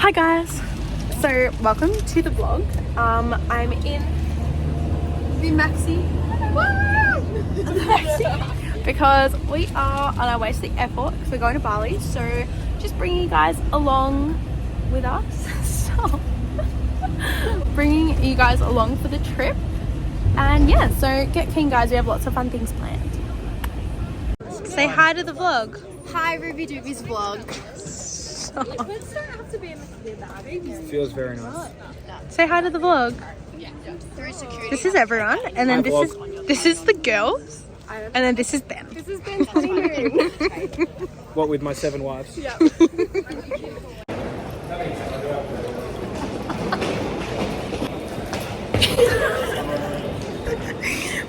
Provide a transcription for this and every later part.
Hi guys, so welcome to the vlog. I'm in the maxi because we are on our way to the airport because we're going to Bali, so just bringing you guys along with us. So bringing you guys along for the trip, and yeah, so get keen guys, we have lots of fun things planned. Say hi to the vlog. Hi, Ruby Dooby's vlog. Feels very nice. Say hi to the vlog. This is everyone, and then this is the girls, and then this is Ben. This is Ben's honeymoon. What, with my 7 wives? Yeah.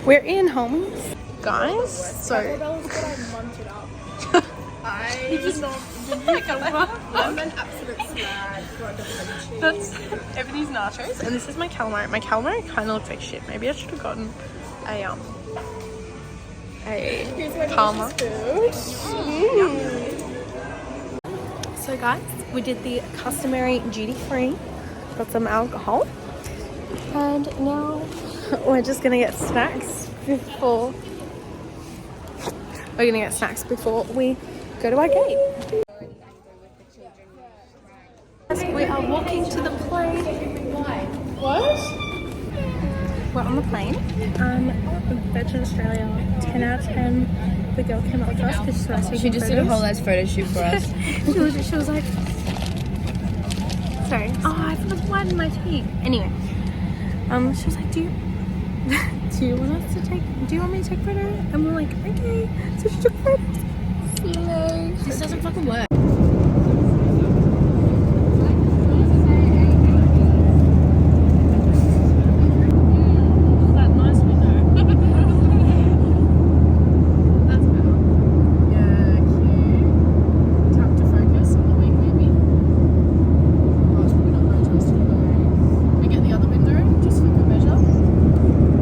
We're in homes, guys. So I'm an absolute slag. that's Ebony's nachos, and this is my calamari. My calamari kind of looks like shit. Maybe I should have gotten a calamari. So guys, we did the customary duty-free, got some alcohol, and now we're just gonna get snacks before we go to our gate. We are walking to the plane. What? We're on the plane. Virgin Australia, 10 out of 10. The girl came up with us because she was She just did a whole ass photo shoot for us. she was like, sorry. Oh, I forgot to widen my teeth. Anyway, she was like, do you want me to take photo? And we're like, okay. So she took photos. This doesn't fucking work.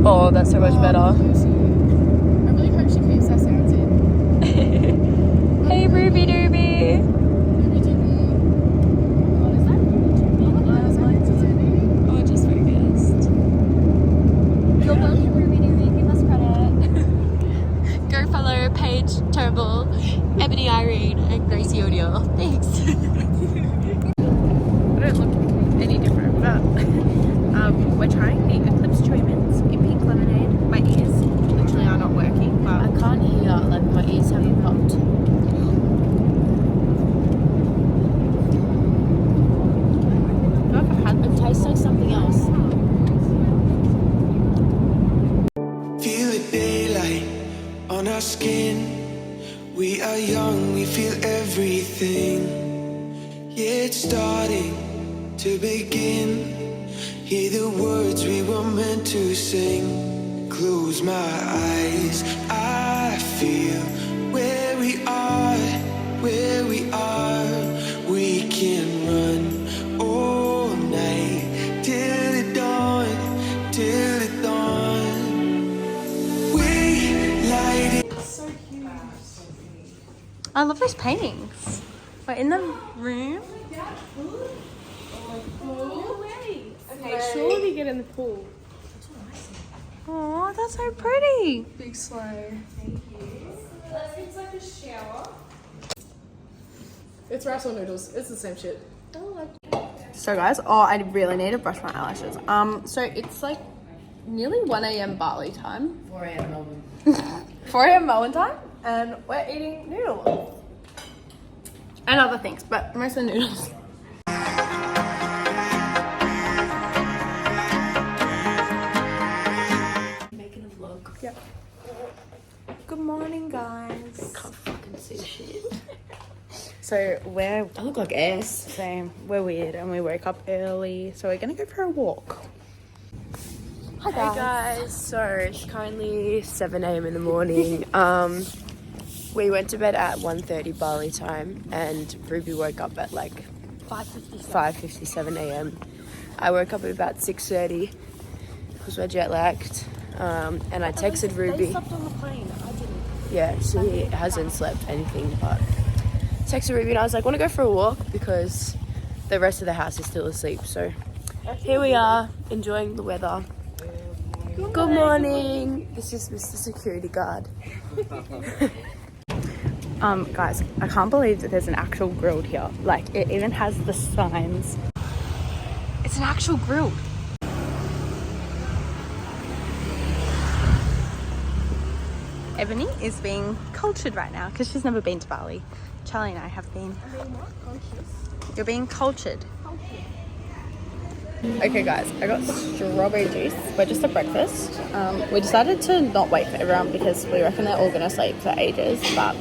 Oh, that's so much better. I really hope she keeps our sounds in. Hey, Ruby Dooby. Ruby Dooby. What is that? Oh, it just focused. You're welcome, Ruby Dooby. Give us credit. Go follow Paige Turnbull, Ebony Irene, and Gracie O'Neill. Thanks. I don't look any different, but we're trying the Eclipse treatments in pink lemonade. My ears literally are not working, but I can't hear, like my ears haven't popped. It tastes like something else. Feel the daylight on our skin. We are young, we feel everything. Yeah, it's starting to begin. Hear the words we were meant to sing. Close my eyes, I feel where we are, where we are. We can run all night till the dawn, till the dawn. We light it. I love those paintings. We're in the room. Okay, surely get in the pool. Oh, that's so pretty. Big sleigh. Thank you. It's like a shower. It's rice or noodles. It's the same shit. So guys, I really need to brush my eyelashes. So it's like nearly 1 a.m. Bali time. 4 a.m. Melbourne. 4 a.m. Melbourne time, and we're eating noodles. And other things, but mostly noodles. Making a vlog. Yep. Good morning, guys. Can't fucking see shit. So we're I look like ass. same. We're weird, and we woke up early, so we're gonna go for a walk. Hi Hey guys, so it's currently 7 a.m. in the morning. We went to bed at 1:30 Bali time, and Ruby woke up at like 5:57 a.m. I woke up at about 6:30 because we're jet lagged. And I texted Ruby. They slept on the plane. I didn't. Yeah, she hasn't slept anything, but texted Ruby and I was like, want to go for a walk because the rest of the house is still asleep. So here we are, enjoying the weather. Good morning. This is Mr. Security Guard. Guys, I can't believe that there's an actual grill here. Like, it even has the signs. It's an actual grill. Ebony is being cultured right now because she's never been to Bali. Charlie and I have been. You're being cultured. Okay guys, I got strawberry juice. We're just at breakfast. We decided to not wait for everyone because we reckon they're all gonna sleep for ages, but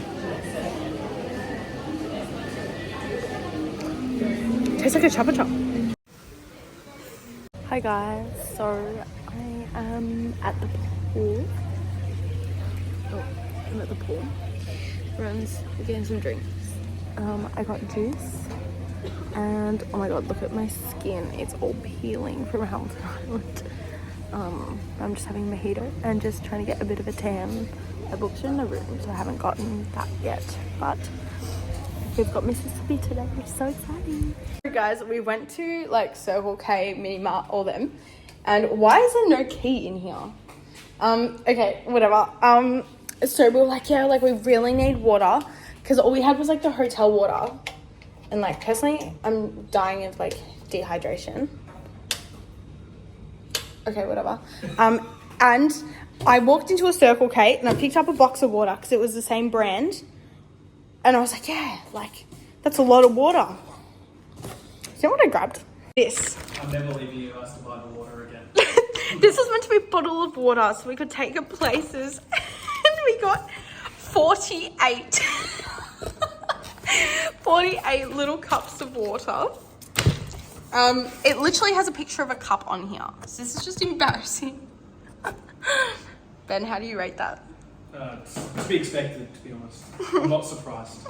it tastes like a chopper chop. Hi guys, so I am at the pool. Oh, I'm at the pool. Everyone's getting some drinks. I got juice. And oh my god, look at my skin. It's all peeling from Hamilton Island. I'm just having mojito and just trying to get a bit of a tan. I booked it in a room, so I haven't gotten that yet. But we've got Mrs Sippy today, which is so exciting. Guys, we went to like Circle K, Mini Mart, all them. And why is there no key in here? Okay, whatever. So we were like, yeah, like we really need water. Because all we had was like the hotel water. And like personally, I'm dying of like dehydration. Okay, whatever. And I walked into a Circle K and I picked up a box of water because it was the same brand. And I was like, yeah, like that's a lot of water. You know what I grabbed? This. I'll never leave you asked to buy the water again. This was meant to be a bottle of water so we could take it places. And we got 48 little cups of water. It literally has a picture of a cup on here. So this is just embarrassing. Ben, how do you rate that? To be expected, to be honest. I'm not surprised.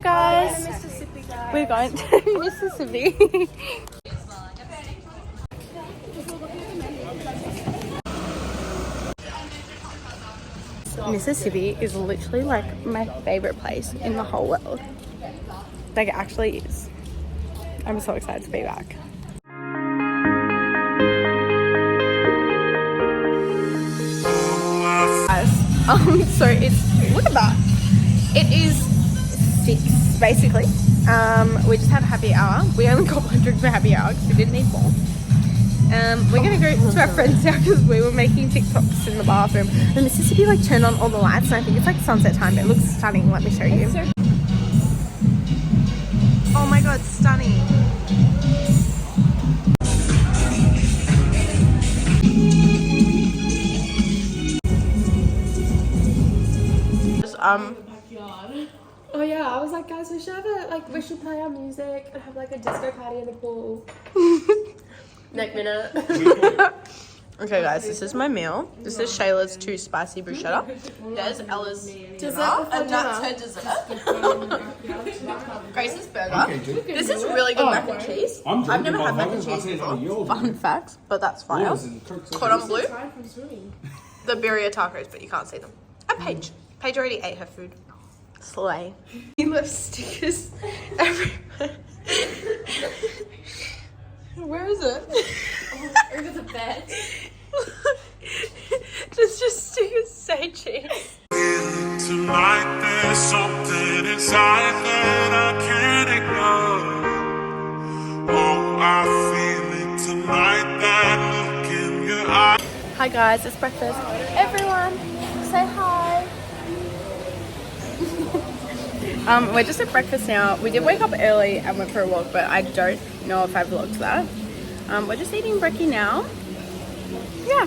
Guys, we're going to Mississippi. Mississippi is literally like my favorite place in the whole world. Like it actually is. I'm so excited to be back. Guys, so it's, look at that. It is 6 basically. We just had a happy hour. We only got 1 drink for happy hour because we didn't need more. We're gonna go to our friend's house because we were making TikToks in the bathroom. And Mississippi like turned on all the lights and I think it's like sunset time. It looks stunning. Let me show you. Oh my god, stunning. Oh yeah, I was like, guys, we should have we should play our music and have like a disco party in the pool. Next minute. Okay guys, this is my meal. This is Shayla's 2 spicy bruschetta. There's Ella's dinner, and that's her dessert. Grace's burger. This is really good mac and cheese. I've never had mac and cheese before. Fun facts, but that's fire. Cordon bleu. The birria tacos, but you can't see them. And Paige. Paige already ate her food. Slay. He left stickers everywhere. Where is it? Over the bed. just stickers say cheese. Tonight there's something inside that I can't ignore. Oh, I feel it tonight, that look in your eyes. Hi guys, it's breakfast. Everyone, say hi. We're just at breakfast now. We did wake up early and went for a walk, but I don't know if I vlogged that. We're just eating brekkie now. Yeah.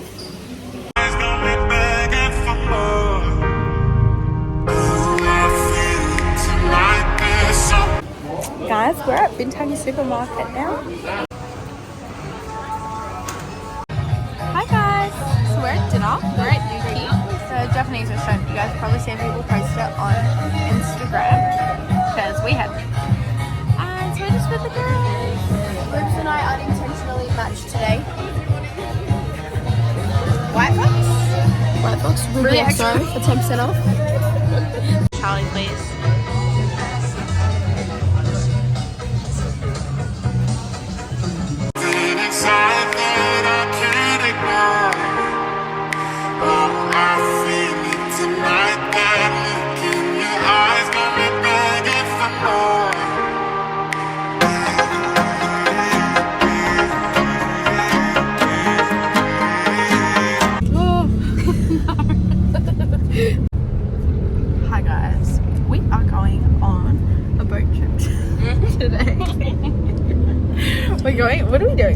Guys, we're at Bintang Supermarket now. Hi guys, so we're at dinner. We're at Yuki, the Japanese restaurant. You guys probably seen people post it on Instagram because we had. And so we're just with the girls. Rubes and I unintentionally matched today. White Fox? White Fox, RUBYXO for 10% off. Charlie, please.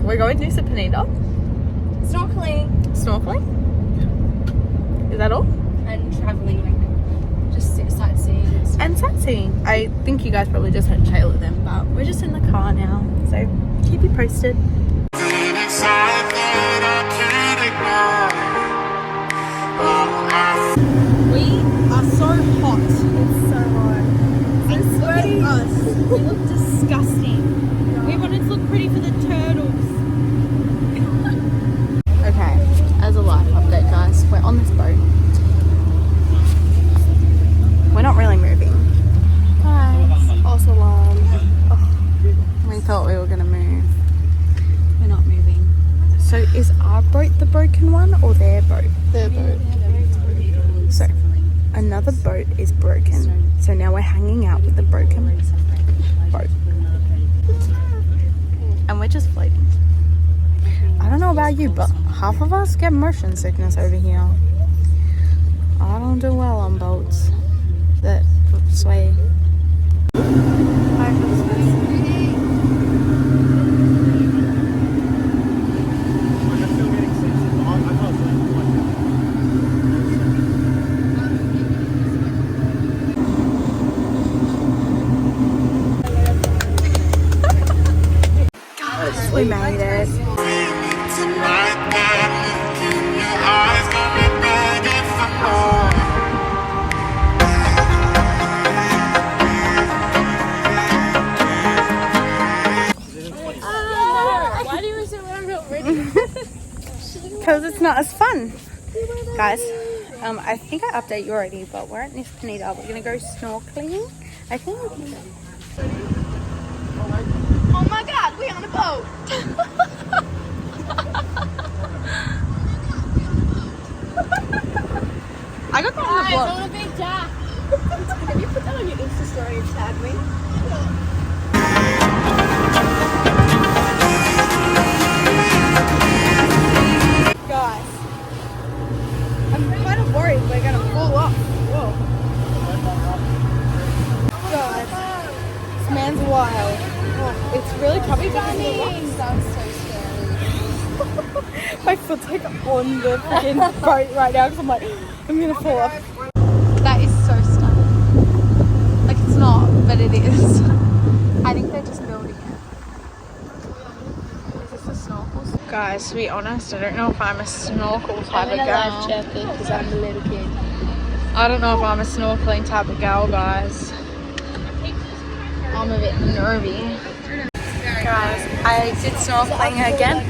we're going to Nusa Penida. Snorkeling Snorkeling? Is that all? and traveling, like just sightseeing. And sightseeing. I think you guys probably just heard Taylor them, but we're just in the car now. So keep you posted. We are so hot. It's so hot. And sweaty. Us. We look disgusting. We wanted to look pretty for the turtles. Okay, as a life update, guys, we're on this boat. We're not really moving. Guys, also alarm. Oh, we thought we were gonna move. We're not moving. So is our boat the broken one or their boat? Their boat. So another boat is broken. So now we're hanging out with the broken boat. And we're just floating. I don't know about you, but half of us get motion sickness over here. I don't do well on boats that sway. We made it. Why do you say we're not ready? Because it's not as fun. Guys, I think I updated you already, but we're at Nusa Penida. We're going to go snorkeling, I think. Oh my god, we're on a boat. I got that on the vlog. On a big jack. Have you put that on your Insta story and tagged me? Guys, I'm kind of worried we're going to fall off. Whoa. Guys, this man's wild. Oh, it's really probably because of the rocks. Sounds so scary. My foot's like on the freaking boat right now because I'm like, I'm going to fall off. That is so stunning. Like it's not, but it is. I think they're just building it. Is this a snorkel? Guys, to be honest, I don't know if I'm a snorkel type of girl. Because I'm a little kid. I don't know if I'm a snorkeling type of girl, guys. I'm a bit nervy. Guys, I did snorkeling again,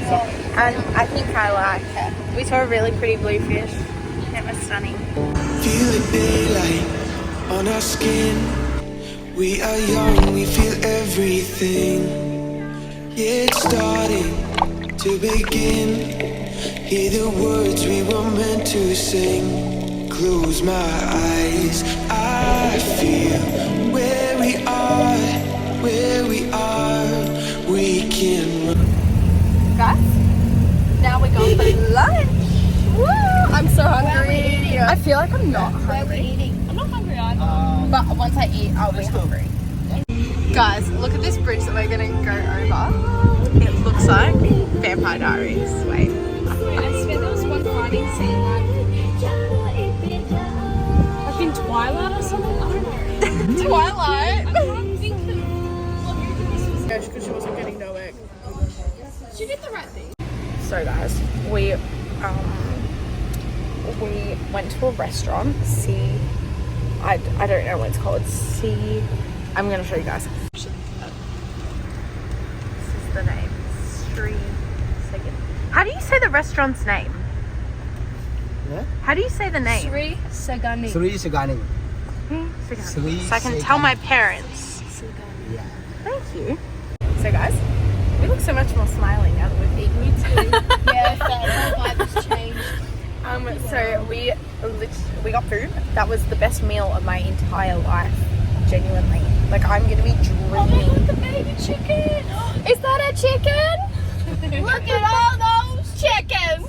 and I think I like it. We saw a really pretty bluefish. It was stunning. Feel the daylight on our skin. We are young, we feel everything. Yeah, it's starting to begin. Hear the words we were meant to sing. Close my eyes, I feel where we are, we can run. Guys, now we're going for lunch. Woo! I'm so hungry. I feel like I'm not hungry. I'm not hungry either. But once I eat, I'll be hungry. Guys, look at this bridge that we're gonna go over. It looks like Vampire Diaries. Wait. I swear there was one fighting scene like in Twilight or something. I don't know. Twilight. I can't think of what movie this was. Because she wasn't getting no egg. She did the right thing. So guys, we went to a restaurant. I don't know what it's called. I'm gonna show you guys. This is the name. How do you say the restaurant's name? Yeah? How do you say the name? Sri Sagani. Sri Sagani. Sri So I can tell my parents. Yeah. Thank you. So guys, we look so much more smiley now that we've eaten. Me too. Yeah, that whole vibe has changed. So we got food. That was the best meal of my entire life. Genuinely. Like I'm gonna be dreaming. Oh my god, the baby chicken! Is that a chicken? Look at all those chickens!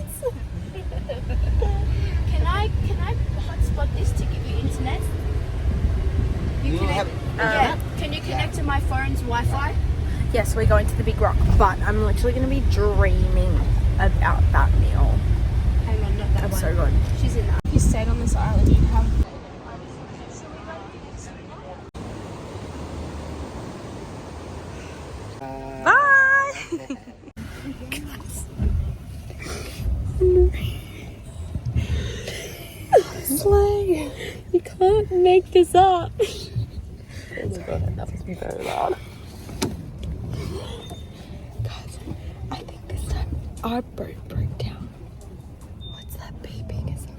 Can I hotspot this to give you internet? You have Yeah. Can you connect to my phone's Wi-Fi? yes, we're going to the Big Rock, but I'm literally going to be dreaming about that meal. Hang on, not that That's one. so good. She's in that. If you stayed on this island, you'd have. Bye! Slay! You can't make this up. That was very loud. Guys, I think this time our boat broke down. What's that beeping? Is it?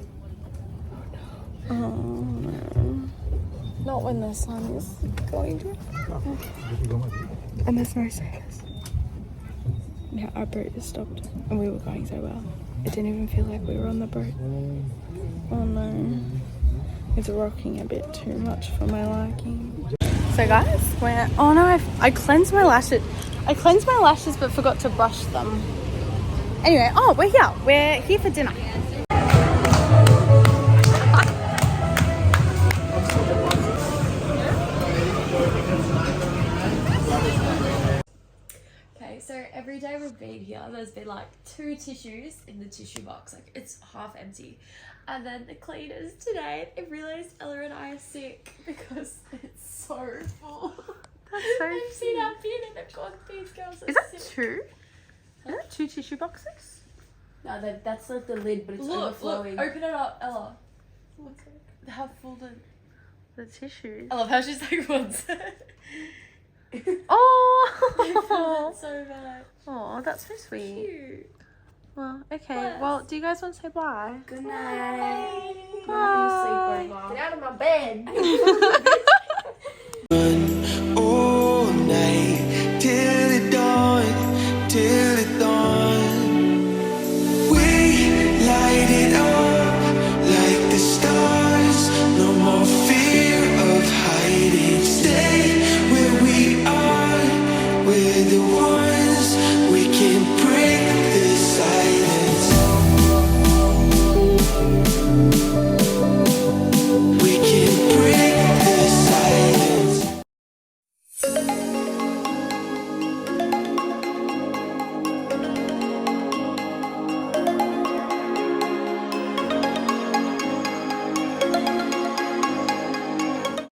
Oh no. Not when the sun is going to. And there's no service. Now our boat just stopped and we were going so well. It didn't even feel like we were on the boat. Oh no. It's rocking a bit too much for my liking. So guys, we're, oh no, I cleansed my lashes. I cleansed my lashes but forgot to brush them. Anyway, oh, we're here. We're here for dinner. Okay, so every day we've been here, there's been like 2 tissues in the tissue box. Like, it's half empty. And then the cleaners today, they realised Ella and I are sick because it's so full. That's so They've seen our bin and they've gone, these girls are Is that sick. 2? Is that 2 tissue boxes? No, that's like the lid, but it's overflowing. Look, open it up, Ella. How full The tissues. I love how she's like, what's Oh! so bad. Oh, that's so sweet. Cute. Well, okay. Well, do you guys want to say bye? Good night. Bye. Get out of my bed.